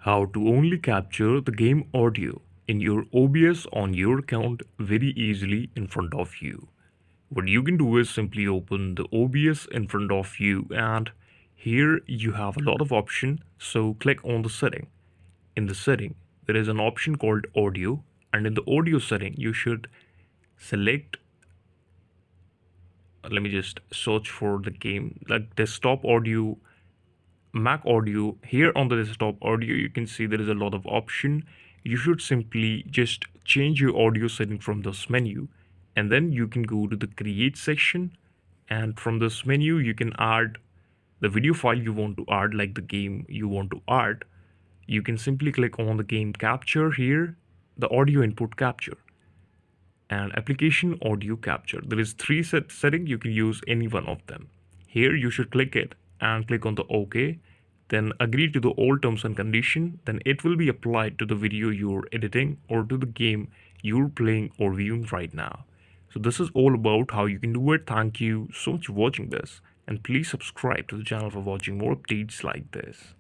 How to only capture the game audio in your OBS on your account very easily in front of you. What you can do is simply open the OBS in front of you, and here you have a lot of option. So click on the setting. In the setting there is an option called audio, and in the audio setting you should select, let me just search for the game like desktop audio, Mac audio. Here on the desktop audio you can see there is a lot of option. You should simply just change your audio setting from this menu, and then you can go to the create section, and from this menu you can add the video file you want to add, like the game you want to add. You can simply click on the game capture here, the audio input capture, and application audio capture. There is three setting, you can use any one of them. Here you should click it and click on the OK, then agree to the all terms and condition. Then it will be applied to the video you're editing or to the game you're playing or viewing right now. So this is all about how you can do it. Thank you so much for watching this, and please subscribe to the channel for watching more updates like this.